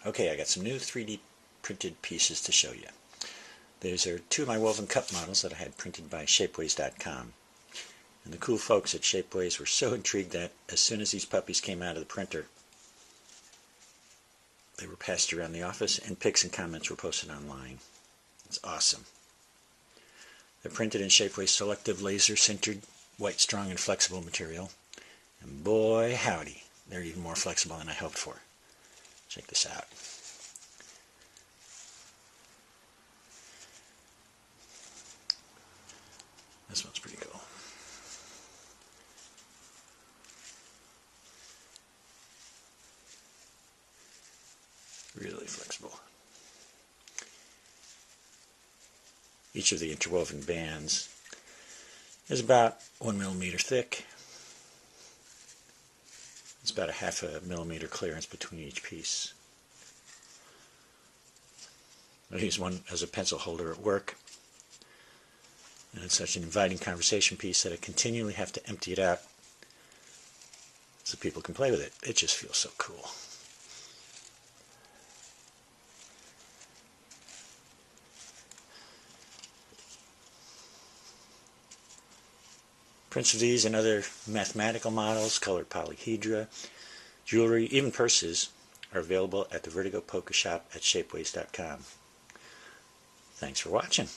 Okay, I got some new 3D printed pieces to show you. These are two of my woven cup models that I had printed by shapeways.com. And the cool folks at Shapeways were so intrigued that as soon as these puppies came out of the printer, they were passed around the office and pics and comments were posted online. It's awesome. They're printed in Shapeways selective laser sintered white strong and flexible material. And boy howdy, they're even more flexible than I hoped for. Check this out. This one's pretty cool. Really flexible. Each of the interwoven bands is about 1 millimeter thick. It's about a 1/2 millimeter clearance between each piece. I use one as a pencil holder at work. And it's such an inviting conversation piece that I continually have to empty it out so people can play with it. It just feels so cool. Prints of these and other mathematical models, colored polyhedra, jewelry, even purses are available at the Vertigo Polka Shop at shapeways.com. Thanks for watching.